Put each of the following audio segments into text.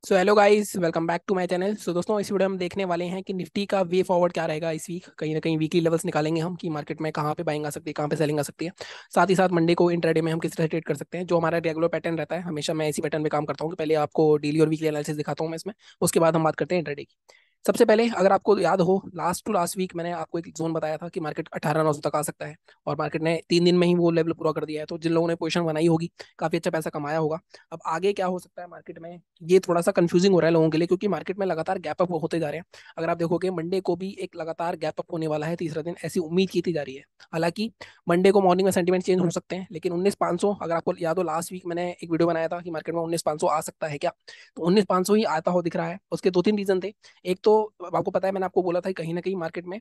So hello guys, welcome back to my channel. So दोस्तों, इस video में हम देखने वाले हैं कि निफ्टी का वे फॉरवर्ड क्या रहेगा इस वीक। कहीं ना कहीं वीकली लेवल्स निकालेंगे हम कि मार्केट में कहाँ पे बाइंग आ सकती है, कहाँ पे सेलिंग आ सकती है। साथ ही साथ मंडे को इंट्राडे में हम किस तरह ट्रेड कर सकते हैं, जो हमारा रेगुलर पैटर्न रहता है। हमेशा मैं इसी पैटर्न पे काम करता हूँ कि पहले आपको डेली और वीकली एनालिसिस दिखाता हूँ मैं इसमें, उसके बाद हम बात करते हैं इंट्राडे की। सबसे पहले अगर आपको याद हो, लास्ट टू लास्ट वीक मैंने आपको एक जोन बताया था कि मार्केट 18,900 तक आ सकता है, और मार्केट ने 3 दिन में ही वो लेवल पूरा कर दिया है। तो जिन लोगों ने पोजीशन बनाई होगी, काफी अच्छा पैसा कमाया होगा। अब आगे क्या हो सकता है मार्केट में, ये थोड़ा सा कंफ्यूजिंग हो रहा है लोगों के लिए, क्योंकि मार्केट में लगातार गैप अप होते जा रहे हैं। अगर आप देखोगे, मंडे को भी एक लगातार गैप अप होने वाला है, तीसरा दिन ऐसी उम्मीद की जा रही है। हालांकि मंडे को मॉर्निंग में सेंटीमेंट चेंज हो सकते हैं, लेकिन 19,500, अगर आपको याद हो लास्ट वीक मैंने एक वीडियो बनाया था कि मार्केट में 19,500 आ सकता है क्या, तो 19,500 ही आता हो दिख रहा है। उसके दो तीन रीजन थे। एक तो आपको पता है, मैंने आपको बोला था कि कहीं ना कहीं मार्केट में,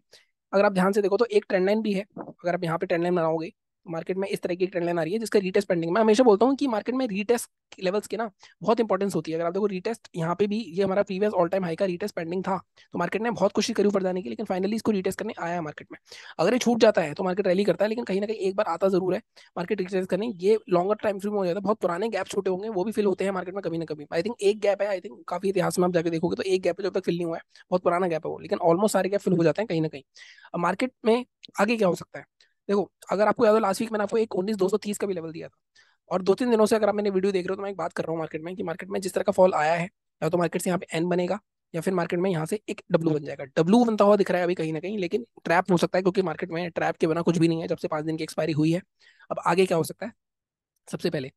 अगर आप ध्यान से देखो तो एक ट्रेंड लाइन भी है। अगर आप यहाँ पे ट्रेंड लाइन बनाओगे तो मार्केट में इस तरह की ट्रेंड लाइन आ रही है जिसका रीटेस्ट पेंडिंग। मैं हमेशा बोलता हूँ कि मार्केट में रीटेस्ट लेवल्स की ना बहुत इंपॉर्टेंस होती है। अगर आप देखो रीटेस्ट यहाँ पे भी, ये हमारा प्रीवियस ऑल टाइम हाई का रीटेस्ट पेंडिंग था, तो मार्केट ने बहुत कोशिश करी ऊपर जाने की, लेकिन फाइनली इसको रीटेस्ट करने आया है मार्केट में। अगर ये छूट जाता है तो मार्केट रैली करता है, लेकिन कहीं ना कहीं एक बार आता जरूर है मार्केट रीटेस्ट करने। ये लॉन्गर टाइम फ्रेम में हो जाता है, बहुत पुराने गैप छोटे होंगे वो भी फिल होते हैं मार्केट में कभी ना कभी। आई थिंक एक गैप है, आई थिंक काफी इतिहास में आप जाके देखोगे तो एक गैप है जो अब तक फिल नहीं हुआ है। बहुत पुराना गैप है वो, लेकिन ऑलमोस्ट सारे गैप फिल हो जाते हैं कहीं ना कहीं। अब मार्केट में आगे क्या हो सकता है, देखो अगर आपको याद हो लास्ट वीक मैंने आपको एक 19,230 का भी लेवल दिया था। और दो तीन दिनों से अगर आप मैंने वीडियो देख रहे हो तो मैं एक बात कर रहा हूँ मार्केट में कि मार्केट में जिस तरह का फॉल आया है, या तो मार्केट से यहाँ पे एन बनेगा, या फिर मार्केट में यहाँ से एक डब्लू बन जाएगा। डब्लू बनता हुआ दिख रहा है अभी कहीं ना कहीं, लेकिन ट्रैप हो सकता है, क्योंकि मार्केट में ट्रैप के बिना कुछ भी नहीं है जब से 5 दिन की एक्सपायरी हुई है। अब आगे क्या हो सकता है, सबसे पहले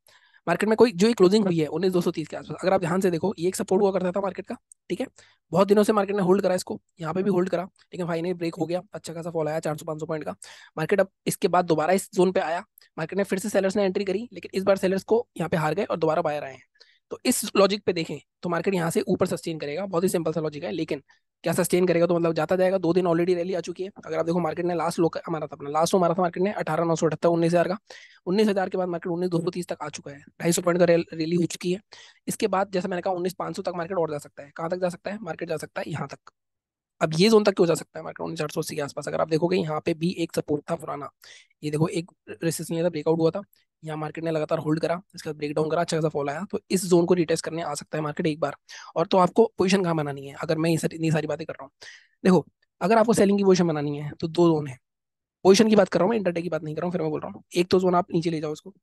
मार्केट में कोई जो ये क्लोजिंग हुई है 19,230 के आसपास, अगर आप ध्यान से देखो ये एक सपोर्ट हुआ करता था मार्केट का। ठीक है, बहुत दिनों से मार्केट ने होल्ड करा इसको, यहाँ पे भी होल्ड करा, लेकिन फाइनली ब्रेक हो गया, अच्छा खासा फॉल आया 400-500 पॉइंट का। मार्केट अब इसके बाद दोबारा इस जोन पे आया। मार्केट ने फिर से सेलर्स ने एंट्री करी, लेकिन इस बार सेलर्स को यहाँ पे हार गए और दोबारा बायर आए हैं। तो इस लॉजिक पे देखें तो मार्केट यहाँ से ऊपर सस्टेन करेगा, बहुत ही सिंपल सा लॉजिक है। लेकिन क्या सस्टेन करेगा, तो मतलब जाता जाएगा। 2 दिन ऑलरेडी रैली आ चुकी है। अगर आप देखो मार्केट ने लास्ट लो मारा था, अपना लास्ट लो मारा था मार्केट ने 18,978, 19,000 का। 19,000 के बाद मार्केट 19,230 तक आ चुका है, 250 पॉइंट का रैली हो चुकी है। इसके बाद जैसे मैंने कहा 19,500 तक मार्केट और जा सकता है। कहाँ तक जा सकता है मार्केट, जा सकता है यहाँ तक। अब ये जोन तक क्यों जा सकता है मार्केट, 19,880 के आसपास। अगर आप देखोगे यहाँ पे भी एक सपोर्ट था पुराना, ये देखो एक रेसिस्टेंस लिया था, ब्रेकआउट हुआ था। यहाँ मार्केट ने लगातार होल्ड करा, इसके बाद ब्रेक डाउन करा, अच्छा खासा फॉल आया। तो इस जोन को रिटेस्ट करने आ सकता है मार्केट एक बार। और तो आपको पोजीशन कहाँ बनानी है, अगर मैं इतनी सारी बातें कर रहा हूँ, देखो अगर आपको सेलिंग की पोजीशन बनानी है तो दो जोन है। पोजीशन की बात कर रहा हूँ मैं, इंटरडे की बात नहीं कर रहा हूँ। फिर मैं बोल रहा हूँ एक तो जोन आप नीचे ले जाओ इसको।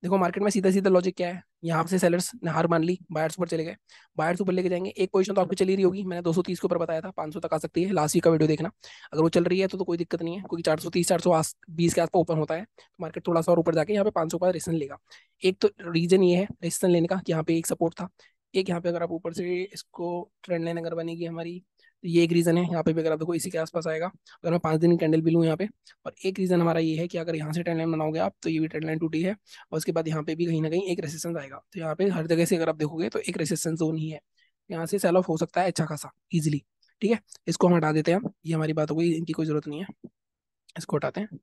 देखो मार्केट में सीधा सीधा लॉजिक क्या है, यहाँ से सेलर्स ने हार मान ली, बायर्स ऊपर चले गए। बायर्स ऊपर लेके जाएंगे, एक पोजीशन तो आपको चली रही होगी, मैंने 230 के ऊपर बताया था 500 तक आ सकती है, लास्ट वीक का वीडियो देखना। अगर वो चल रही है तो कोई दिक्कत नहीं है, क्योंकि 430 420 के आसपास ओपन होता है तो मार्केट थोड़ा सा और ऊपर जाके यहाँ पे 500 का रेजिस्टेंस लेगा। एक तो रीजन ये है रेजिस्टेंस लेने का कि यहाँ पे एक सपोर्ट था। एक यहाँ पे अगर आप ऊपर से इसको ट्रेंड लाइन अगर बनेगी हमारी, तो ये एक रीजन है। यहाँ पे भी अगर आप देखो इसी के आसपास आएगा, अगर मैं 5 दिन की कैंडल भी लूँ यहाँ पे। और एक रीजन हमारा ये है कि अगर यहाँ से ट्रेंड लाइन बनाओगे आप, तो ये भी ट्रेंड लाइन टूटी है। और उसके बाद यहाँ पे भी कहीं ना कहीं एक रेसिस्टेंस आएगा। तो यहाँ पे हर जगह से अगर आप देखोगे तो एक रेसिस्टेंस जोन ही है, यहाँ से सेल ऑफ हो सकता है अच्छा खासा इजिली। ठीक है, इसको हम हटा देते हैं, हम ये हमारी बात हो गई, इनकी कोई जरूरत नहीं है। इसको हटाते हैं,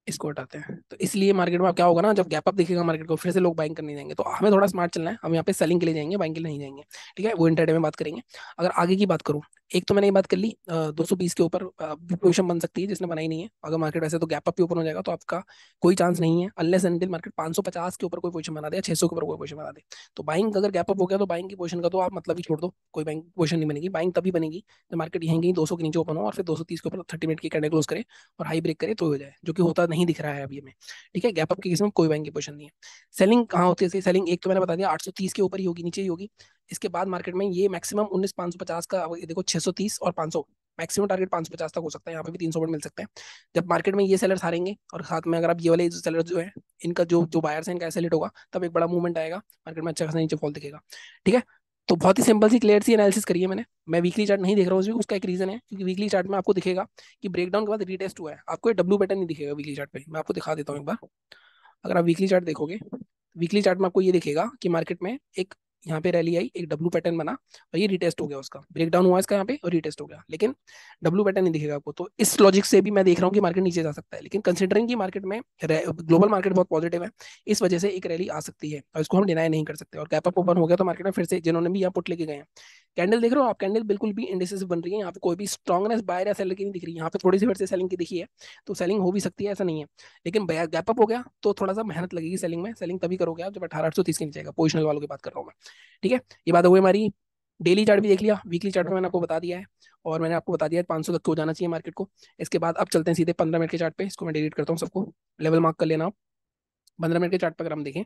इसको हटाते हैं। तो इसलिए मार्केट में अब क्या होगा ना, जब गैप अप दिखेगा मार्केट को, फिर से लोग बाइंग करने जाएंगे। तो हमें थोड़ा स्मार्ट चलना है, हम यहाँ पे सेलिंग के लिए जाएंगे, बाइंग के लिए नहीं जाएंगे। ठीक है, वो इंटरडे में बात करेंगे। अगर आगे की बात करूँ, एक तो मैंने ये बात कर ली 220 के ऊपर पोजिशन बन सकती है, जिसने बनाई नहीं है। अगर मार्केट वैसे तो गैप अप भी ओपन हो जाएगा, तो आपका कोई चांस नहीं है अनलेस एंटिल मार्केट 550 के ऊपर कोई पोजिशन बना दे या 600 के ऊपर कोई पोजिशन बना दे। तो बाइंग अगर गैप अप हो गया तो बाइंग की पोजिशन का तो आप मतलब ही छोड़ दो, कोई बाइंग पोजिशन नहीं बनेगी। बाइंग तभी बनेगी जब मार्केट यहीं कहीं 200 के नीचे ओपन हो और फिर 230 के ऊपर 30 मिनट की कैंडल क्लोज करे और हाई ब्रेक करे तो हो जाए, जो कि होता नहीं दिख रहा है अभी हमें। ठीक है, गैप अप के केस में कोई बाइंग की पोजीशन नहीं है। सेलिंग कहाँ होती है, सेलिंग एक तो मैंने बता दिया 830 के ऊपर ही होगी, नीचे ही होगी। इसके बाद मार्केट में ये मैक्सिमम 19,550 का, ये देखो 630 और 500, मैक्सिमम टारगेट 550 तक हो सकता है। यहाँ पे भी 300 पॉइंट मिल सकते हैं जब मार्केट में ये सेलर्स हारेंगे। और साथ में अगर आप ये वाले सेलर्स जो है, इनका जो जो बायर्स है इनका ऐसे लेट होगा, तब एक बड़ा मूवमेंट आएगा, मार्केट में अच्छा खासा नीचे फॉल दिखेगा। ठीक है, तो बहुत ही सिंपल सी क्लियर सी एनालिसिस करी है मैंने। मैं वीकली चार्ट नहीं देख रहा हूँ उसका एक रीजन है, क्योंकि वीकली चार्ट में आपको दिखेगा कि ब्रेकडाउन के बाद रीटेस्ट हुआ है, आपको ये डब्ल्यू पैटर्न नहीं दिखेगा वीकली चार्ट पे। मैं आपको दिखा देता हूँ एक बार। अगर आप वीकली चार्ट देखोगे, वीकली चार्ट में आपको ये दिखेगा कि मार्केट में एक यहाँ पे रैली आई, एक डब्ल्यू पैटर्न बना, और ये रिटेस्ट हो गया, उसका ब्रेकडाउन हुआ इसका यहाँ पे और रिटेस्ट हो गया, लेकिन डब्ल्यू पैटर्न नहीं दिखेगा आपको। तो इस लॉजिक से भी मैं देख रहा हूँ कि मार्केट नीचे जा सकता है, लेकिन कंसिडरिंग कि मार्केट में ग्लोबल मार्केट बहुत पॉजिटिव है, इस वजह से एक रैली आ सकती है और इसको हम डिनाई नहीं कर सकते। और गैप अप ओपन हो गया तो मार्केट में फिर से जिन्होंने भी यहाँ पुट लेके गए हैं, कैंडल देख रहे हो आप, कैंडल बिल्कुल भी इंडिसिसिव बन रही है, यहाँ पे कोई भी स्ट्रॉन्गनेस बायर या सेलर की नहीं दिख रही, यहाँ पे थोड़ी सी फिर से सेलिंग की दिखी है। तो सेलिंग हो भी सकती है, ऐसा नहीं है। लेकिन गैप अप हो गया तो थोड़ा सा मेहनत लगेगी सेलिंग में। सेलिंग तभी करोगे आप जब 18,830 के नीचे आएगा, पोजिशनल वालों की बात कर रहा हूँ मैं। ठीक है, ये बात हो गई हमारी डेली चार्ट भी देख लिया, वीकली चार्ट में मैंने आपको बता दिया है, और मैंने आपको बता दिया है 500 तक को जाना चाहिए मार्केट को। इसके बाद अब चलते हैं सीधे 15 मिनट के चार्ट पे, इसको मैं डिलीट करता हूँ सबको, लेवल मार्क कर लेना आप। 15 मिनट के चार्ट पर अगर हम देखें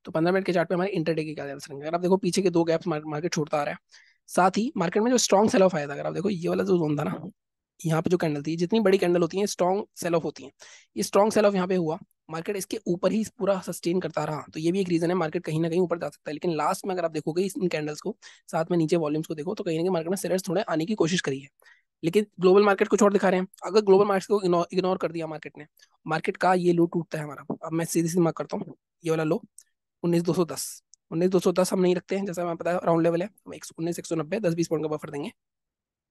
तो 15 मिनट के चार्ट पे हमारे इंटरडे के क्या लेवल्स रहेंगे। अगर आप देखो पीछे के दो गैप्स मार्केट छोड़ता आ रहा है, साथ ही मार्केट में जो स्ट्रॉन्ग सेल ऑफ आया था, अगर आप देखो ये वाला जो जोन था ना, यहाँ पे जो कैंडल थी, जितनी बड़ी कैंडल होती है स्ट्रॉन्ग सेल ऑफ होती है, ये स्ट्रॉन्ग सेल ऑफ यहाँ पे हुआ, मार्केट इसके ऊपर ही पूरा सस्टेन करता रहा, तो ये भी एक रीजन है मार्केट कहीं ना कहीं ऊपर जा सकता है। लेकिन लास्ट में अगर आप देखोगे इन कैंडल्स को, साथ में नीचे वॉल्यूम्स को देखो, तो कहीं ना कहीं मार्केट में सेलर्स थोड़े आने की कोशिश करी है। लेकिन ग्लोबल मार्केट कुछ और दिखा रहे हैं। अगर ग्लोबल मार्केट को इग्नोर कर दिया मार्केट ने, मार्केट का ये लो टूटता है हमारा, अब मैं सीधी सी मार्क करता हूँ, ये वाला लो 19,210, 19,210 हम नहीं रखते हैं, जैसा मैं पता है राउंड लेवल है, हम 19,190 10-20 पॉइंट का बफर देंगे।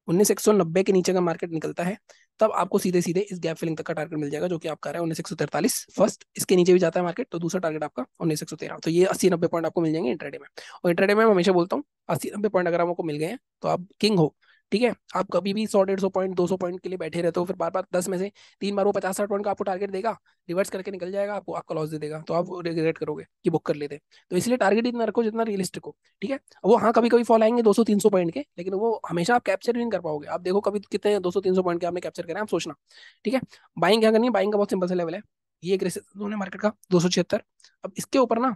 19,190 के नीचे का मार्केट निकलता है, तब आपको सीधे सीधे इस गैप फिलिंग तक का टारगेट मिल जाएगा, जो कि आपका रहा है 19,143 फर्स्ट। इसके नीचे भी जाता है मार्केट तो दूसरा टारगेट आपका 19,113, तो ये 80-90 पॉइंट आपको मिल जाएंगे इंट्राडे में। और इंट्राडे में मैं हमेशा बोलता हूँ 80-90 पॉइंट अगर आपको मिल गए हैं तो आप किंग हो। ठीक है, आप कभी भी 100-150 पॉइंट 200 पॉइंट के लिए बैठे रहते हो, फिर बार बार 10 में से 3 बार वो 50-60 पॉइंट का आपको टारगेट देगा, रिवर्स करके निकल जाएगा, आपको आपका लॉस दे देगा, तो आप रिग्रेट करोगे कि बुक कर लेते। तो इसलिए टारगेट इतना रखो जितना रियलिस्टिक हो। ठीक है, वो हाँ कभी कभी फॉल आएंगे 200-300 पॉइंट के, लेकिन वो हमेशा आप कैप्चर नहीं कर पाओगे। आप देखो कभी कितने 200-300 पॉइंट के आपने कैप्चर करे हैं, आप सोचना। ठीक है, बाइंग क्या करनी है, बाइंग का बहुत सिंपल सा लेवल है, ये एक रेसिस्टेंस जोन है मार्केट का 276। अब इसके ऊपर ना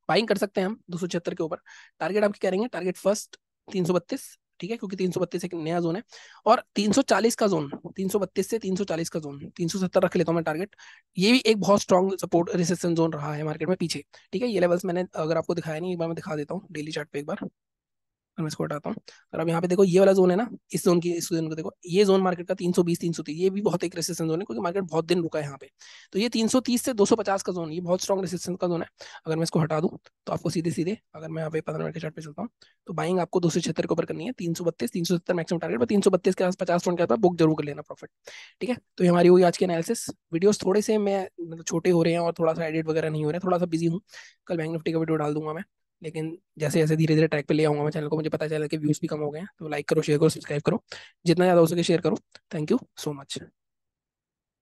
बाइंग कर सकते हैं हम 276 के ऊपर। टारगेट आपकी क्या रहेंगे, टारगेट फर्स्ट 332, ठीक है, क्योंकि 332 एक नया जोन है, और 340 का जोन, 332 से 340 का जोन, 370 रख लेता हूँ मैं टारगेट। ये भी एक बहुत स्ट्रॉन्ग सपोर्ट रेसिस्टेंस जोन रहा है मार्केट में पीछे। ठीक है, ये लेवल्स मैंने अगर आपको दिखाया नहीं, एक बार मैं दिखा देता हूँ डेली चार्ट पे एक बार, और मैं इसको हटाता हूँ। और अब यहाँ पे देखो ये वाला जोन है ना, इस जोन को देखो, ये जोन मार्केट का 320 330, ये भी बहुत एक रेसिस्टेंस जोन है, क्योंकि मार्केट बहुत दिन रुका है यहाँ पे। तो ये 330 से 250 का जोन, ये बहुत स्ट्रॉन्ग रेसिस्टेंस का जोन है। अगर मैं इसको हटा दूँ तो आपको सीधे सीधे, अगर मैं यहाँ पे 15 मिनट के चार्ट पे चलता हूँ, तो बाइंग आपको 276 के ऊपर करनी है, 332 370 मैक्सिमम टारगेट पर, 332 के आस 50 पॉइंट के आसपास बुक जरूर कर लेना प्रॉफिट। ठीक है, तो ये हमारी हुई आज की एनालिसिस। वीडियोस थोड़े से मैं मतलब छोटे हो रहे हैं, और थोड़ा सा एडिट वगैरह नहीं हो रहा है, थोड़ा सा बिजी हूँ। कल बैंक निफ्टी का वीडियो डाल दूंगा मैं, लेकिन जैसे जैसे धीरे धीरे ट्रैक पे ले आऊंगा मैं चैनल को, मुझे पता चला कि व्यूज भी कम हो गए हैं, तो लाइक करो, शेयर करो, सब्सक्राइब करो, जितना ज़्यादा हो सके शेयर करो। Thank you so much.